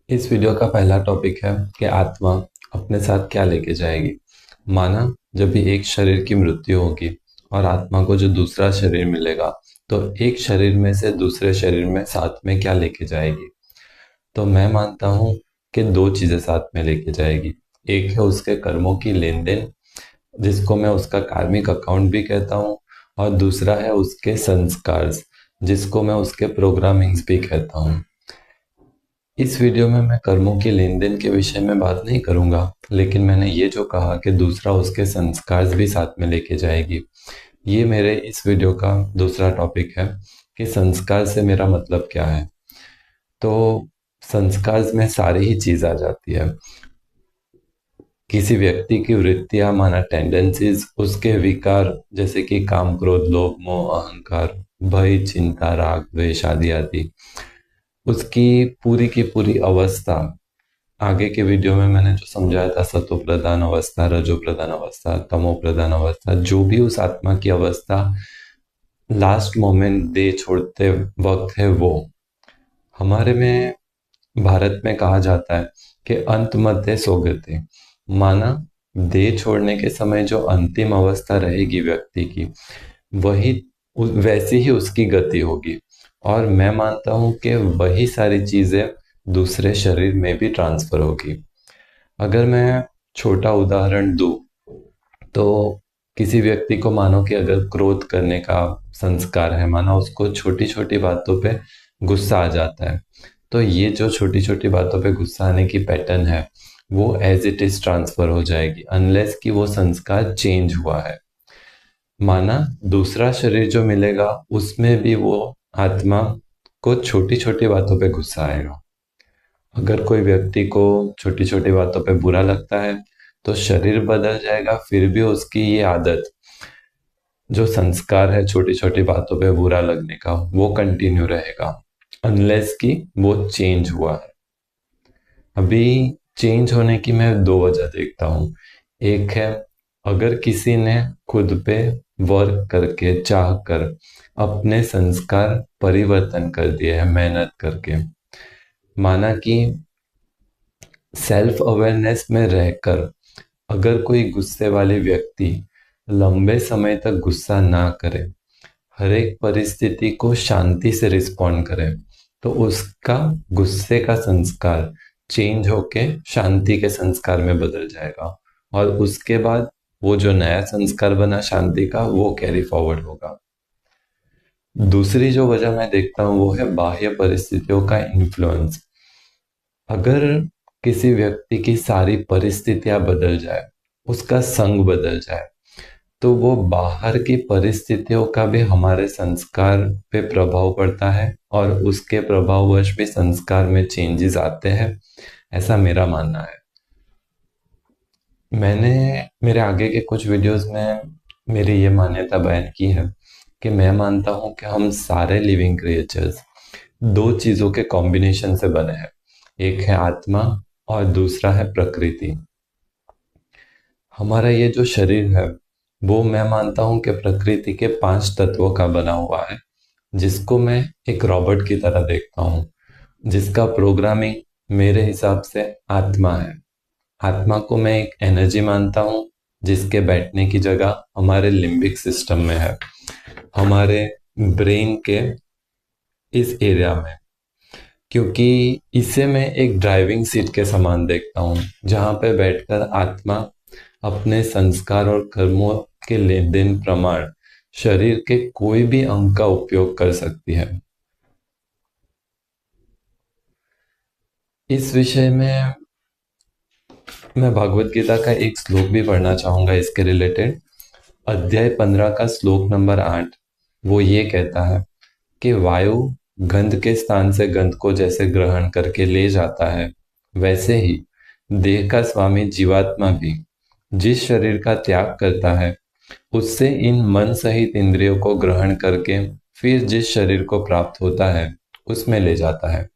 इस वीडियो का पहला टॉपिक है कि आत्मा अपने साथ क्या लेके जाएगी। माना जब भी एक शरीर की मृत्यु होगी और आत्मा को जो दूसरा शरीर मिलेगा, तो एक शरीर में से दूसरे शरीर में साथ में क्या लेके जाएगी। तो मैं मानता हूँ कि दो चीजें साथ में लेके जाएगी। एक है उसके कर्मों की लेन देन, जिसको मैं उसका कार्मिक अकाउंट भी कहता हूँ, और दूसरा है उसके संस्कार, जिसको मैं उसके प्रोग्रामिंग्स भी कहता हूँ। इस वीडियो में मैं कर्मों की लेन देन के विषय में बात नहीं करूंगा, लेकिन मैंने ये जो कहा कि दूसरा उसके संस्कार भी साथ में लेके जाएगी, ये मेरे इस वीडियो का दूसरा टॉपिक है कि संस्कार से मेरा मतलब क्या है। तो संस्कार में सारी ही चीज आ जाती है। किसी व्यक्ति की वृत्तियां माना टेंडेंसीज, उसके विकार जैसे कि काम क्रोध लोभ मोह अहंकार भय चिंता राग द्वेष आदि आदि, उसकी पूरी की पूरी अवस्था। आगे के वीडियो में मैंने जो समझाया था, सतो प्रधान अवस्था रजो प्रधान अवस्था तमो प्रधान अवस्था, जो भी उस आत्मा की अवस्था लास्ट मोमेंट दे छोड़ते वक्त है, वो हमारे में भारत में कहा जाता है कि अंत मध्य सोगति। माना देह छोड़ने के समय जो अंतिम अवस्था रहेगी व्यक्ति की, वही वैसी ही उसकी गति होगी। और मैं मानता हूं कि वही सारी चीजें दूसरे शरीर में भी ट्रांसफर होगी। अगर मैं छोटा उदाहरण दूं, तो किसी व्यक्ति को मानो कि अगर क्रोध करने का संस्कार है, माना उसको छोटी छोटी बातों पे गुस्सा आ जाता है, तो ये जो छोटी छोटी बातों पे गुस्सा आने की पैटर्न है, वो एज इट इज ट्रांसफर हो जाएगी, अनलेस कि वो संस्कार चेंज हुआ है। माना दूसरा शरीर जो मिलेगा, उसमें भी वो आत्मा को छोटी छोटी बातों पे गुस्सा आएगा। अगर कोई व्यक्ति को छोटी छोटी बातों पे बुरा लगता है, तो शरीर बदल जाएगा, फिर भी उसकी ये आदत, जो संस्कार है छोटी छोटी बातों पे बुरा लगने का, वो कंटिन्यू रहेगा, अनलेस कि वो चेंज हुआ है। अभी चेंज होने की मैं दो वजह देखता हूँ। एक है, अगर किसी ने खुद पे वर्क करके चाह कर अपने संस्कार परिवर्तन कर दिए हैं मेहनत करके। माना कि सेल्फ अवेयरनेस में रहकर अगर कोई गुस्से वाले व्यक्ति लंबे समय तक गुस्सा ना करे, हर एक परिस्थिति को शांति से रिस्पॉन्ड करे, तो उसका गुस्से का संस्कार चेंज होके शांति के संस्कार में बदल जाएगा, और उसके बाद वो जो नया संस्कार बना शांति का, वो कैरी फॉरवर्ड होगा। दूसरी जो वजह मैं देखता हूँ, वो है बाह्य परिस्थितियों का इन्फ्लुएंस। अगर किसी व्यक्ति की सारी परिस्थितियां बदल जाए, उसका संग बदल जाए, तो वो बाहर की परिस्थितियों का भी हमारे संस्कार पे प्रभाव पड़ता है, और उसके प्रभाववश भी संस्कार में चेंजेस आते हैं, ऐसा मेरा मानना है। मैंने मेरे आगे के कुछ वीडियोस में मेरी ये मान्यता बयान की है कि मैं मानता हूँ कि हम सारे लिविंग क्रिएचर्स दो चीजों के कॉम्बिनेशन से बने हैं। एक है आत्मा और दूसरा है प्रकृति। हमारा ये जो शरीर है, वो मैं मानता हूँ कि प्रकृति के पांच तत्वों का बना हुआ है, जिसको मैं एक रॉबोट की तरह देखता हूँ, जिसका प्रोग्रामिंग मेरे हिसाब से आत्मा है। आत्मा को मैं एक एनर्जी मानता हूँ, जिसके बैठने की जगह हमारे लिम्बिक सिस्टम में है, हमारे ब्रेन के इस एरिया में। क्योंकि इसे मैं एक ड्राइविंग सीट के समान देखता हूँ, जहाँ पे बैठकर आत्मा अपने संस्कार और कर्मों के लेन देन प्रमाण शरीर के कोई भी अंग का उपयोग कर सकती है। इस विषय में मैं भगवत गीता का एक श्लोक भी पढ़ना चाहूंगा इसके रिलेटेड। अध्याय 15 का श्लोक नंबर 8, वो ये कहता है कि वायु गंध के स्थान से गंध को जैसे ग्रहण करके ले जाता है, वैसे ही देह का स्वामी जीवात्मा भी जिस शरीर का त्याग करता है, उससे इन मन सहित इंद्रियों को ग्रहण करके फिर जिस शरीर को प्राप्त होता है, उसमें ले जाता है।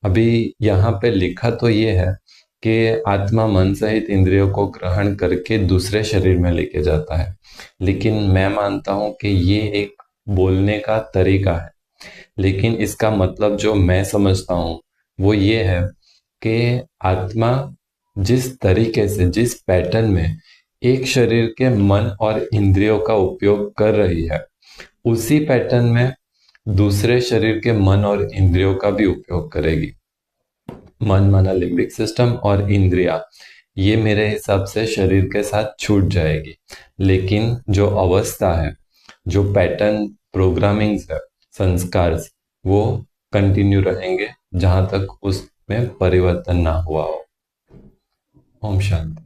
अभी यहाँ पे लिखा तो ये है कि आत्मा मन सहित इंद्रियों को ग्रहण करके दूसरे शरीर में लेके जाता है, लेकिन मैं मानता हूँ कि ये एक बोलने का तरीका है। लेकिन इसका मतलब जो मैं समझता हूँ, वो ये है कि आत्मा जिस तरीके से, जिस पैटर्न में एक शरीर के मन और इंद्रियों का उपयोग कर रही है, उसी पैटर्न में दूसरे शरीर के मन और इंद्रियों का भी उपयोग करेगी। मन माना लिम्बिक सिस्टम और इंद्रिया, ये मेरे हिसाब से शरीर के साथ छूट जाएगी, लेकिन जो अवस्था है, जो पैटर्न प्रोग्रामिंग है, संस्कार, वो कंटिन्यू रहेंगे जहां तक उसमें परिवर्तन ना हुआ हो। ओम शांति।